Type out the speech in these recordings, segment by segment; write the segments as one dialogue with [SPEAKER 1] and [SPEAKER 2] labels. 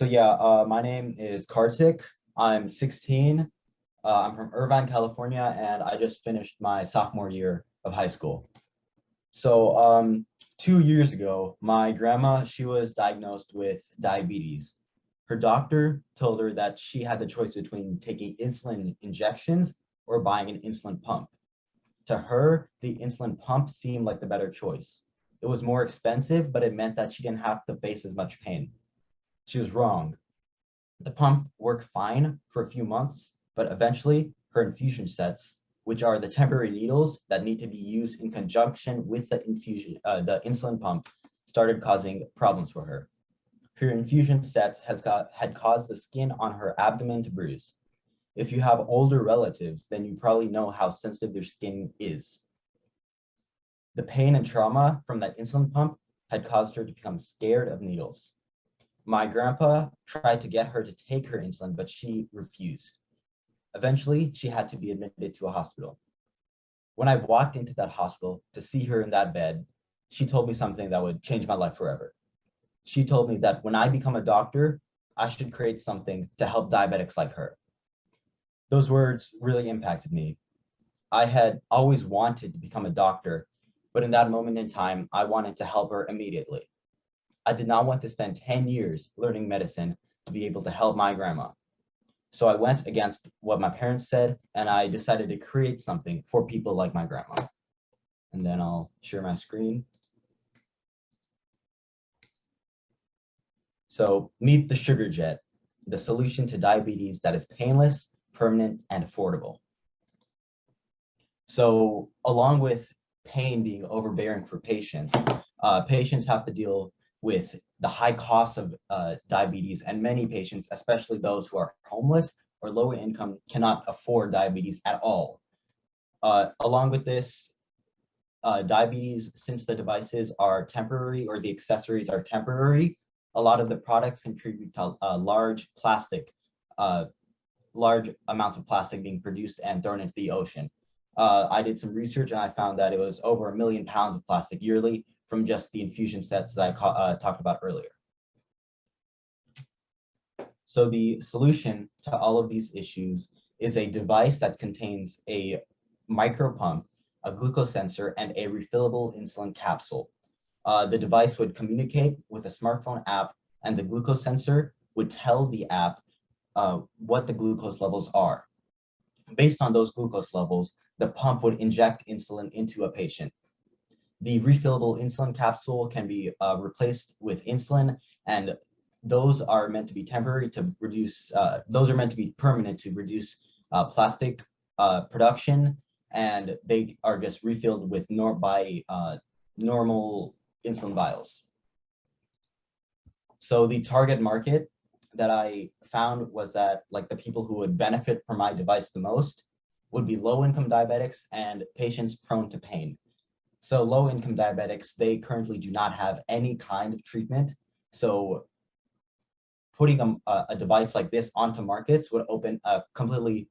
[SPEAKER 1] My name is Kartik. I'm 16. I'm from Irvine, California, and I just finished my sophomore year of high school. So 2 years ago, my grandma, she was diagnosed with diabetes. Her doctor told her that she had the choice between taking insulin injections or buying an insulin pump. To her, the insulin pump seemed like the better choice. It was more expensive, but it meant that she didn't have to face as much pain. She was wrong. The pump worked fine for a few months, but eventually her infusion sets, which are the temporary needles that need to be used in conjunction with the insulin pump, started causing problems for her. Her infusion sets had caused the skin on her abdomen to bruise. If you have older relatives, then you probably know how sensitive their skin is. The pain and trauma from that insulin pump had caused her to become scared of needles. My grandpa tried to get her to take her insulin, but she refused. Eventually, she had to be admitted to a hospital. When I walked into that hospital to see her in that bed, she told me something that would change my life forever. She told me that when I become a doctor, I should create something to help diabetics like her. Those words really impacted me. I had always wanted to become a doctor, but in that moment in time, I wanted to help her immediately. I did not want to spend 10 years learning medicine to be able to help my grandma. So I went against what my parents said, and I decided to create something for people like my grandma. And then I'll share my screen. So meet the SugarJet, the solution to diabetes that is painless, permanent, and affordable. So along with pain being overbearing for patients, patients have to deal with the high cost of diabetes, and many patients, especially those who are homeless or lower income, cannot afford diabetes at all. Along with this, diabetes, since the devices are temporary or the accessories are temporary, a lot of the products contribute to large amounts of plastic being produced and thrown into the ocean. I did some research and I found that it was over 1 million pounds of plastic yearly from just the infusion sets that I talked about earlier. So the solution to all of these issues is a device that contains a micro pump, a glucose sensor, and a refillable insulin capsule. The device would communicate with a smartphone app, and the glucose sensor would tell the app what the glucose levels are. Based on those glucose levels, the pump would inject insulin into a patient. The refillable insulin capsule can be replaced with insulin, and those are meant to be temporary to reduce, those are meant to be permanent to reduce plastic production, and they are just refilled with normal insulin vials. So the target market that I found was that like the people who would benefit from my device the most would be low-income diabetics and patients prone to pain. So low-income diabetics, they currently do not have any kind of treatment. So putting a device like this onto markets would open a completely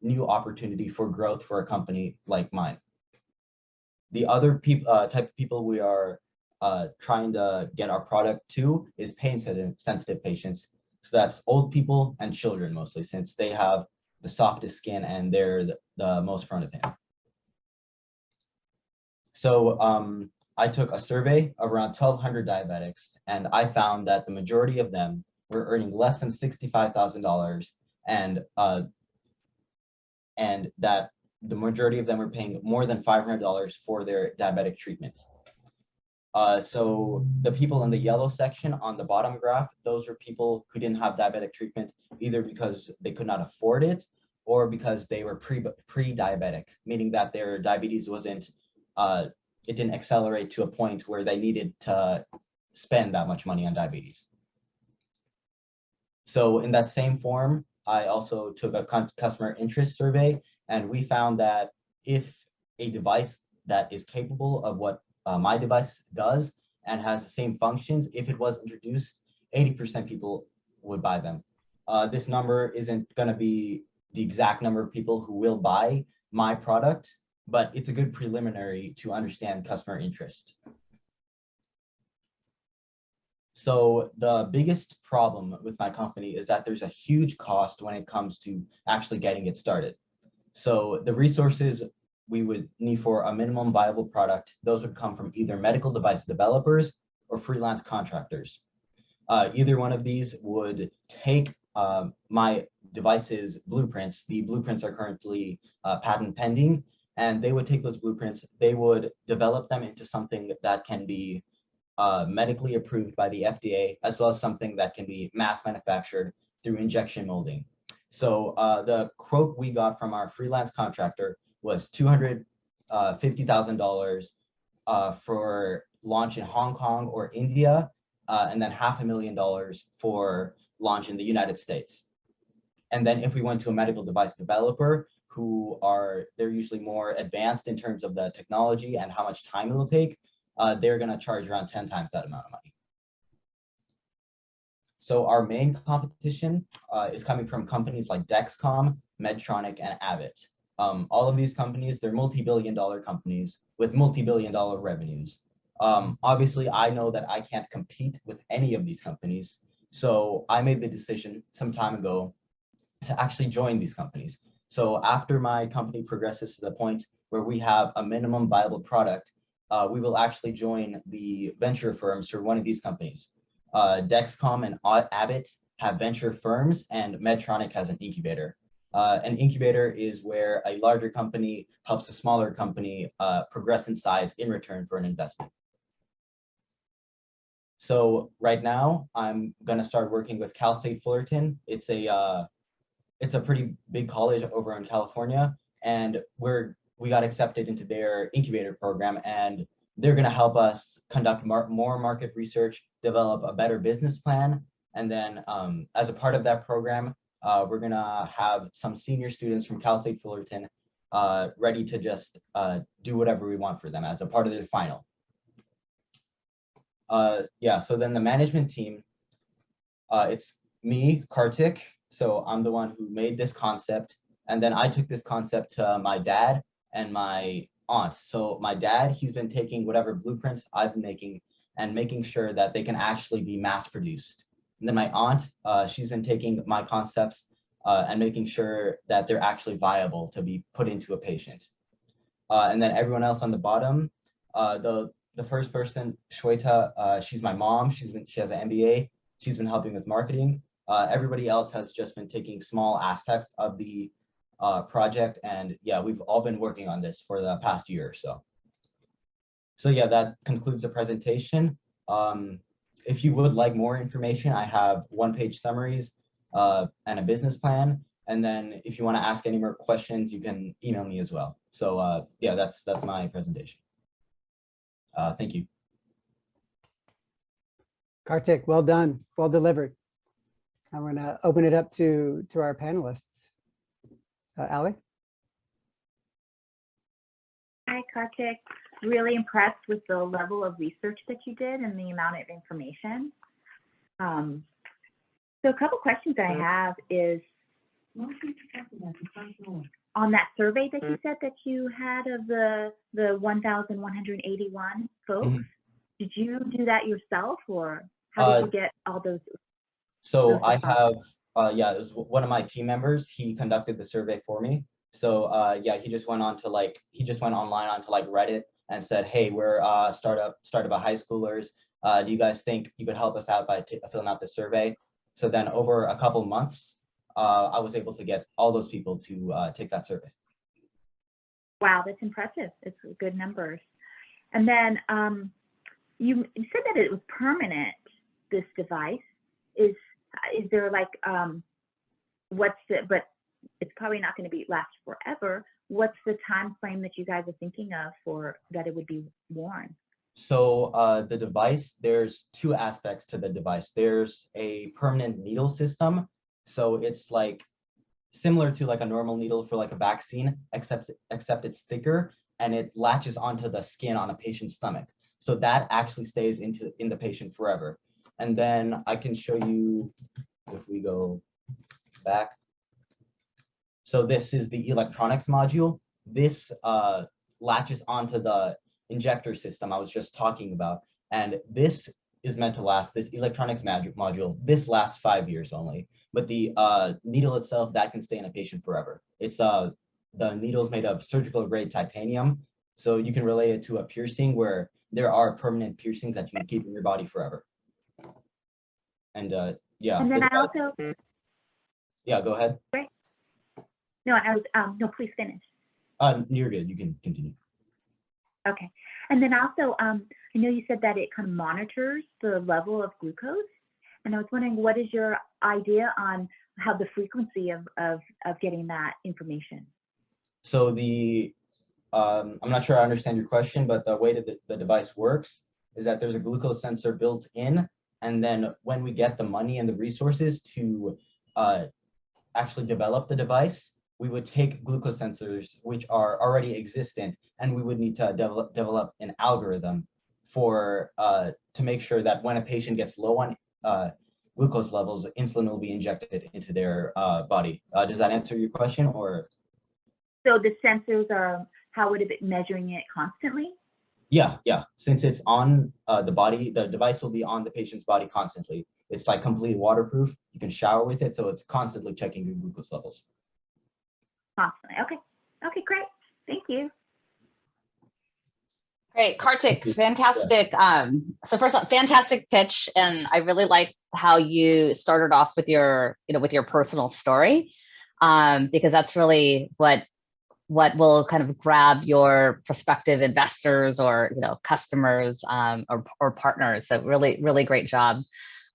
[SPEAKER 1] new opportunity for growth for a company like mine. The other type of people we are trying to get our product to is pain-sensitive patients. So that's old people and children mostly, since they have the softest skin and they're the most prone to pain. So I took a survey of around 1,200 diabetics, and I found that the majority of them were earning less than $65,000, and that the majority of them were paying more than $500 for their diabetic treatment. So the people in the yellow section on the bottom graph, those were people who didn't have diabetic treatment, either because they could not afford it or because they were pre-diabetic, meaning that their diabetes wasn't, it didn't accelerate to a point where they needed to spend that much money on diabetes. So in that same form, I also took a customer interest survey, and we found that if a device that is capable of what my device does and has the same functions, if it was introduced, 80% people would buy them. This number isn't going to be the exact number of people who will buy my product, but it's a good preliminary to understand customer interest. So the biggest problem with my company is that there's a huge cost when it comes to actually getting it started. So the resources we would need for a minimum viable product, those would come from either medical device developers or freelance contractors. Either one of these would take my device's blueprints. The blueprints are currently patent pending, and they would take those blueprints, they would develop them into something that can be medically approved by the FDA, as well as something that can be mass manufactured through injection molding. So the quote we got from our freelance contractor was $250,000 for launch in Hong Kong or India, and then $500,000 for launch in the United States. And then if we went to a medical device developer they're usually more advanced in terms of the technology and how much time it will take, they're going to charge around 10 times that amount of money. So our main competition is coming from companies like Dexcom, Medtronic, and Abbott. All of these companies, they're multi-billion-dollar companies with multi-billion-dollar revenues. Obviously, I know that I can't compete with any of these companies, so I made the decision some time ago to actually join these companies. So after my company progresses to the point where we have a minimum viable product, we will actually join the venture firms for one of these companies. Dexcom and Abbott have venture firms, and Medtronic has an incubator. An incubator is where a larger company helps a smaller company progress in size in return for an investment. So right now, I'm going to start working with Cal State Fullerton. It's a pretty big college over in California, and we got accepted into their incubator program, and they're going to help us conduct more market research, develop a better business plan, and then as a part of that program, we're going to have some senior students from Cal State Fullerton ready to just do whatever we want for them as a part of their final. Yeah, so then the management team, it's me, Kartik. So I'm the one who made this concept, and then I took this concept to my dad and my aunt. So my dad, he's been taking whatever blueprints I've been making and making sure that they can actually be mass produced. And then my aunt, she's been taking my concepts and making sure that they're actually viable to be put into a patient. And then everyone else on the bottom, the first person, Shweta, she's my mom. She has an MBA. She's been helping with marketing. Everybody else has just been taking small aspects of the project, and yeah, we've all been working on this for the past year or so. So yeah, that concludes the presentation. If you would like more information, I have one-page summaries and a business plan. And then if you want to ask any more questions, you can email me as well. So yeah, that's my presentation. Thank you.
[SPEAKER 2] Kartik, well done, well delivered. I'm going to open it up to our panelists. Ali?
[SPEAKER 3] Hi, Kartik. Really impressed with the level of research that you did and the amount of information. So a couple questions I have is, on that survey that you said that you had of the 1,181 folks, did you do that yourself, or how did you get all those?
[SPEAKER 1] So I have, yeah, it was one of my team members. He conducted the survey for me. So yeah, he just went online onto like Reddit and said, hey, we're startup of high schoolers. Do you guys think you could help us out by filling out the survey? So then over a couple months, I was able to get all those people to take that survey.
[SPEAKER 3] Wow, that's impressive. It's good numbers. And then you said that it was permanent, this device. Is there like, but it's probably not going to last forever. What's the time frame that you guys are thinking of for that it would be worn?
[SPEAKER 1] So the device, there's two aspects to the device. There's a permanent needle system. So it's like similar to like a normal needle for like a vaccine, except it's thicker and it latches onto the skin on a patient's stomach. So that actually stays in the patient forever. And then I can show you if we go back. So this is the electronics module. This latches onto the injector system I was just talking about. And this is meant to last, this electronics module, this lasts 5 years only. But the needle itself, that can stay in a patient forever. It's the needle is made of surgical grade titanium. So you can relate it to a piercing where there are permanent piercings that you can keep in your body forever. And yeah.
[SPEAKER 3] And then I also,
[SPEAKER 1] Yeah, go ahead.
[SPEAKER 3] no, I was, no, please finish.
[SPEAKER 1] You're good. You can continue.
[SPEAKER 3] Okay. And then also, I know you said that it kind of monitors the level of glucose. And I was wondering, what is your idea on how the frequency of getting that information?
[SPEAKER 1] So I'm not sure I understand your question, but the way that the device works is that there's a glucose sensor built in. And then when we get the money and the resources to actually develop the device, we would take glucose sensors, which are already existent, and we would need to develop an algorithm for to make sure that when a patient gets low on glucose levels, insulin will be injected into their body. Does that answer your question? Or
[SPEAKER 3] So the sensors are, how would it be measuring it constantly?
[SPEAKER 1] yeah. Since it's on the body, the device will be on the patient's body constantly. It's like completely waterproof. You can shower with it, so it's constantly checking your glucose levels.
[SPEAKER 3] Constantly. Okay. Okay, great. Thank you.
[SPEAKER 4] Great, Kartik, fantastic. So first off, fantastic pitch, and I really like how you started off with your, with your personal story, because that's really what will kind of grab your prospective investors or customers or partners. So really great job.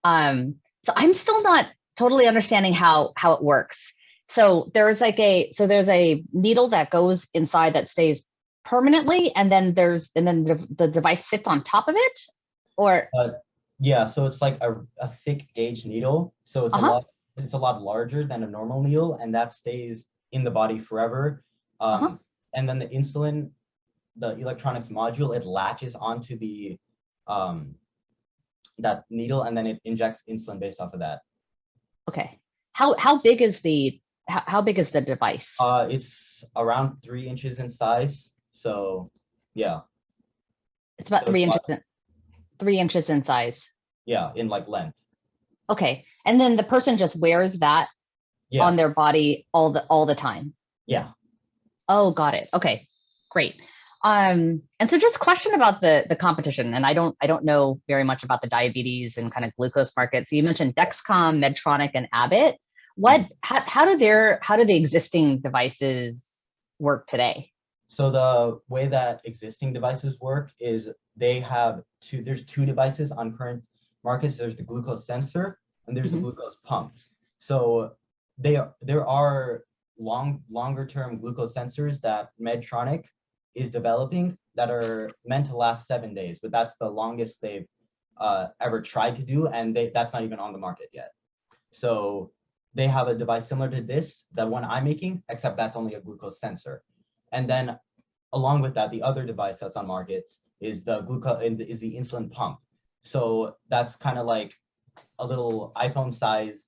[SPEAKER 4] So I'm still not totally understanding how it works. So there's a needle that goes inside that stays permanently, and then the device sits on top of it, or
[SPEAKER 1] yeah, so it's like a thick gauge needle, so it's a lot larger than a normal needle, and that stays in the body forever. And then the insulin, the electronics module, it latches onto the that needle, and then it injects insulin based off of that.
[SPEAKER 4] Okay, how big is the device?
[SPEAKER 1] It's around 3 inches in size. So yeah,
[SPEAKER 4] it's about 3 inches. 3 inches in size.
[SPEAKER 1] Yeah, in like length. Okay,
[SPEAKER 4] and then the person just wears that on their body all the time.
[SPEAKER 1] Yeah.
[SPEAKER 4] Oh, got it. Okay, great. And so just question about the competition, and I don't know very much about the diabetes and kind of glucose market. So you mentioned Dexcom, Medtronic, and Abbott. How do the existing devices work today?
[SPEAKER 1] So the way that existing devices work is there's two devices on current markets. There's the glucose sensor and there's the glucose pump. So there are longer term glucose sensors that Medtronic is developing that are meant to last 7 days, but that's the longest they've ever tried to do, and that's not even on the market yet. So they have a device similar to this, the one I'm making, except that's only a glucose sensor. And then along with that, the other device that's on markets is the insulin pump. So that's kind of like a little iPhone size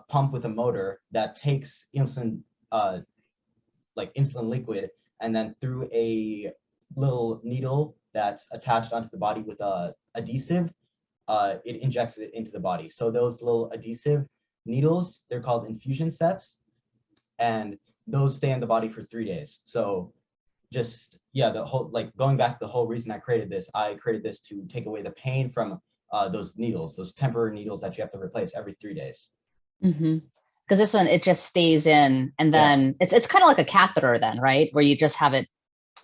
[SPEAKER 1] pump with a motor that takes insulin, like insulin liquid, and then through a little needle that's attached onto the body with a adhesive, it injects it into the body. So those little adhesive needles, they're called infusion sets, and those stay in the body for 3 days. So just, yeah, the whole, like going back to the whole reason I created this to take away the pain from those needles, those temporary needles that you have to replace every 3 days.
[SPEAKER 4] Because this one, it just stays in, and then it's kind of like a catheter then, right? Where you just have it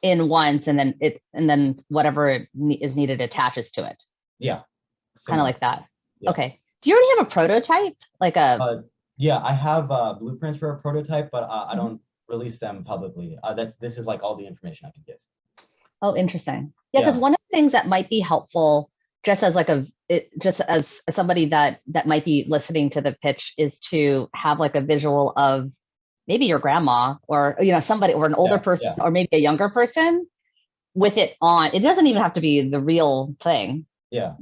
[SPEAKER 4] in once, and then whatever is needed attaches to it.
[SPEAKER 1] Yeah.
[SPEAKER 4] Kind of like that.
[SPEAKER 1] Yeah.
[SPEAKER 4] Okay. Do you already have a prototype? Like a
[SPEAKER 1] yeah, I have blueprints for a prototype, but I don't release them publicly. This is like all the information I can give.
[SPEAKER 4] Oh, interesting. Yeah, because one of the things that might be helpful, just as somebody that might be listening to the pitch, is to have like a visual of maybe your grandma or somebody, or an older person, or maybe a younger person with it on. It doesn't even have to be the real thing.
[SPEAKER 1] Yeah.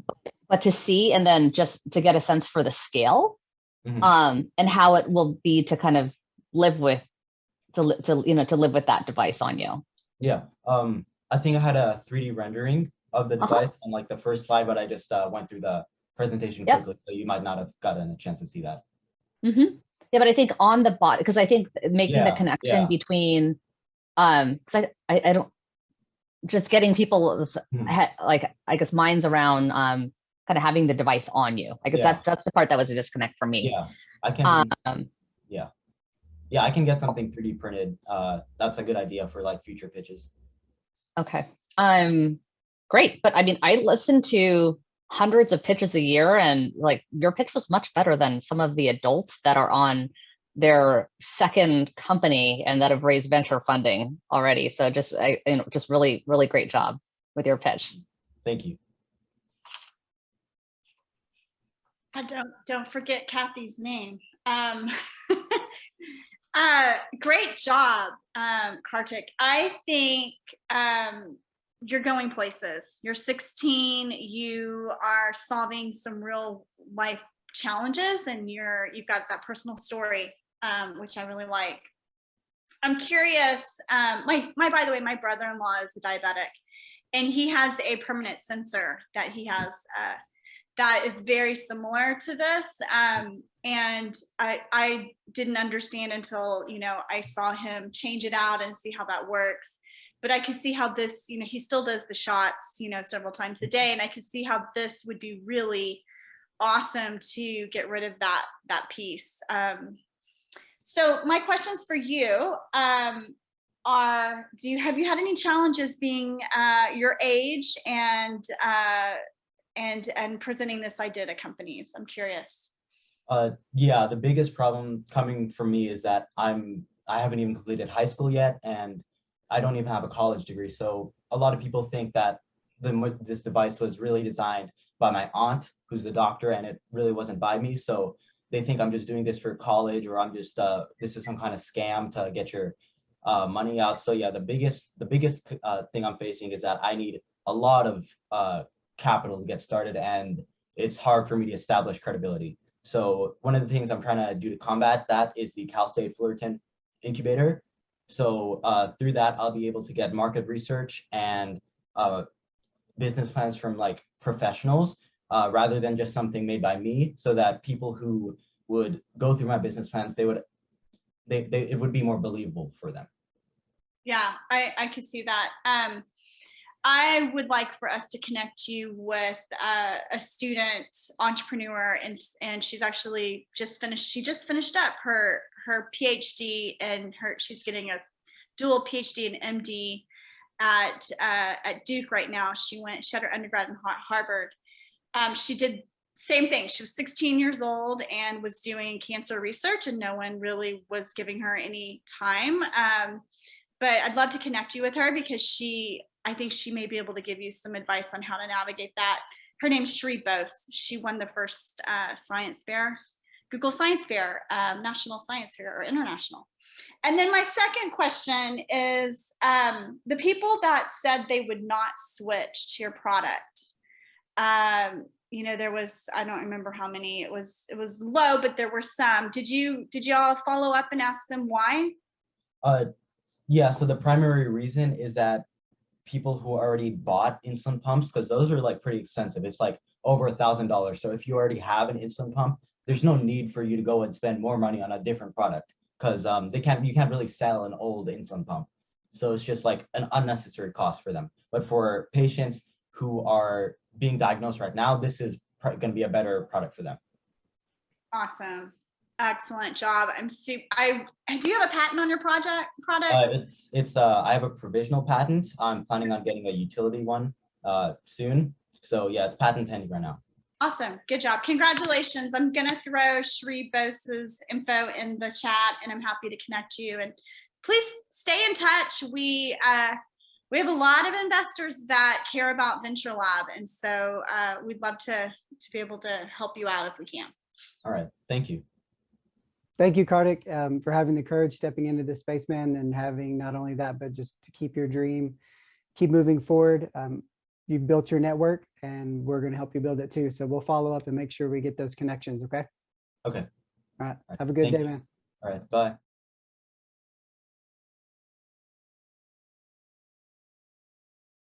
[SPEAKER 4] But to see, and then just to get a sense for the scale, and how it will be to kind of live with that device on you.
[SPEAKER 1] Yeah. I think I had a 3D rendering of the
[SPEAKER 4] Uh-huh.
[SPEAKER 1] device on like the first slide, but I just went through the presentation
[SPEAKER 4] Yep.
[SPEAKER 1] quickly, so you might not have gotten a chance to see that.
[SPEAKER 4] Yeah, but I think on the bot, because I think making the
[SPEAKER 1] Yeah,
[SPEAKER 4] connection
[SPEAKER 1] yeah.
[SPEAKER 4] between, because I don't, just getting people's like, I guess, minds around kind of having the device on you. I guess
[SPEAKER 1] Yeah.
[SPEAKER 4] that's the part that was a disconnect for me.
[SPEAKER 1] Yeah, I can.
[SPEAKER 4] Um,
[SPEAKER 1] Yeah, I can get something 3D printed. That's a good idea for like future pitches.
[SPEAKER 4] Okay. Great. But I mean, I listen to hundreds of pitches a year, and like your pitch was much better than some of the adults that are on their second company and that have raised venture funding already. So just, just really, really great job with your pitch.
[SPEAKER 1] Thank you.
[SPEAKER 5] Don't forget Kathy's name. Great job, Kartik. I think you're going places. You're 16. You are solving some real life challenges, and you've got that personal story, which I really like. I'm curious. By the way, my brother-in-law is a diabetic, and he has a permanent sensor that he has that is very similar to this. And I didn't understand until, I saw him change it out and see how that works. But I could see how this, he still does the shots, several times a day. And I could see how this would be really awesome to get rid of that piece. So my questions for you are, have you had any challenges being your age and presenting this idea to companies? I'm curious.
[SPEAKER 1] Yeah, the biggest problem coming from me is that I haven't even completed high school yet, and I don't even have a college degree. So a lot of people think that this device was really designed by my aunt, who's the doctor, and it really wasn't by me. So they think I'm just doing this for college, or I'm just this is some kind of scam to get your money out. So yeah, the biggest thing I'm facing is that I need a lot of capital to get started, and it's hard for me to establish credibility. So one of the things I'm trying to do to combat that is the Cal State Fullerton incubator. So through that, I'll be able to get market research and business plans from like professionals rather than just something made by me, so that people who would go through my business plans, it would be more believable for them.
[SPEAKER 5] Yeah, I could see that. I would like for us to connect you with a student entrepreneur, and she's actually just finished up her PhD, and she's getting a dual PhD and MD at Duke right now. She had her undergrad in Harvard. She did same thing. She was 16 years old and was doing cancer research, and no one really was giving her any time. But I'd love to connect you with her, because I think she may be able to give you some advice on how to navigate that. Her name's Sri Bose. She won the first science fair, Google Science Fair, National Science Fair, or International. And then my second question is the people that said they would not switch to your product. There was, I don't remember how many, it was low, but there were some. Did you all follow up and ask them why?
[SPEAKER 1] Yeah, so the primary reason is that people who already bought insulin pumps, because those are like pretty expensive. It's like over $1,000. So if you already have an insulin pump, there's no need for you to go and spend more money on a different product, because you can't really sell an old insulin pump. So it's just like an unnecessary cost for them. But for patients who are being diagnosed right now, this is going to be a better product for them.
[SPEAKER 5] Awesome. Excellent job. Do you have a patent on your product?
[SPEAKER 1] I have a provisional patent. I'm planning on getting a utility one soon. So yeah, it's patent pending right now.
[SPEAKER 5] Awesome. Good job. Congratulations. I'm going to throw Sri Bose's info in the chat, and I'm happy to connect you. And please stay in touch. We have a lot of investors that care about Venture Lab, and so we'd love to be able to help you out if we can.
[SPEAKER 1] All right. Thank you.
[SPEAKER 2] Thank you, Kartik, for having the courage, stepping into the spaceman, and having not only that, but just to keep your dream, keep moving forward. You've built your network, and we're going to help you build it too. So we'll follow up and make sure we get those connections. Okay.
[SPEAKER 1] Okay.
[SPEAKER 2] All right. Have a good day, man.
[SPEAKER 1] All right. Bye.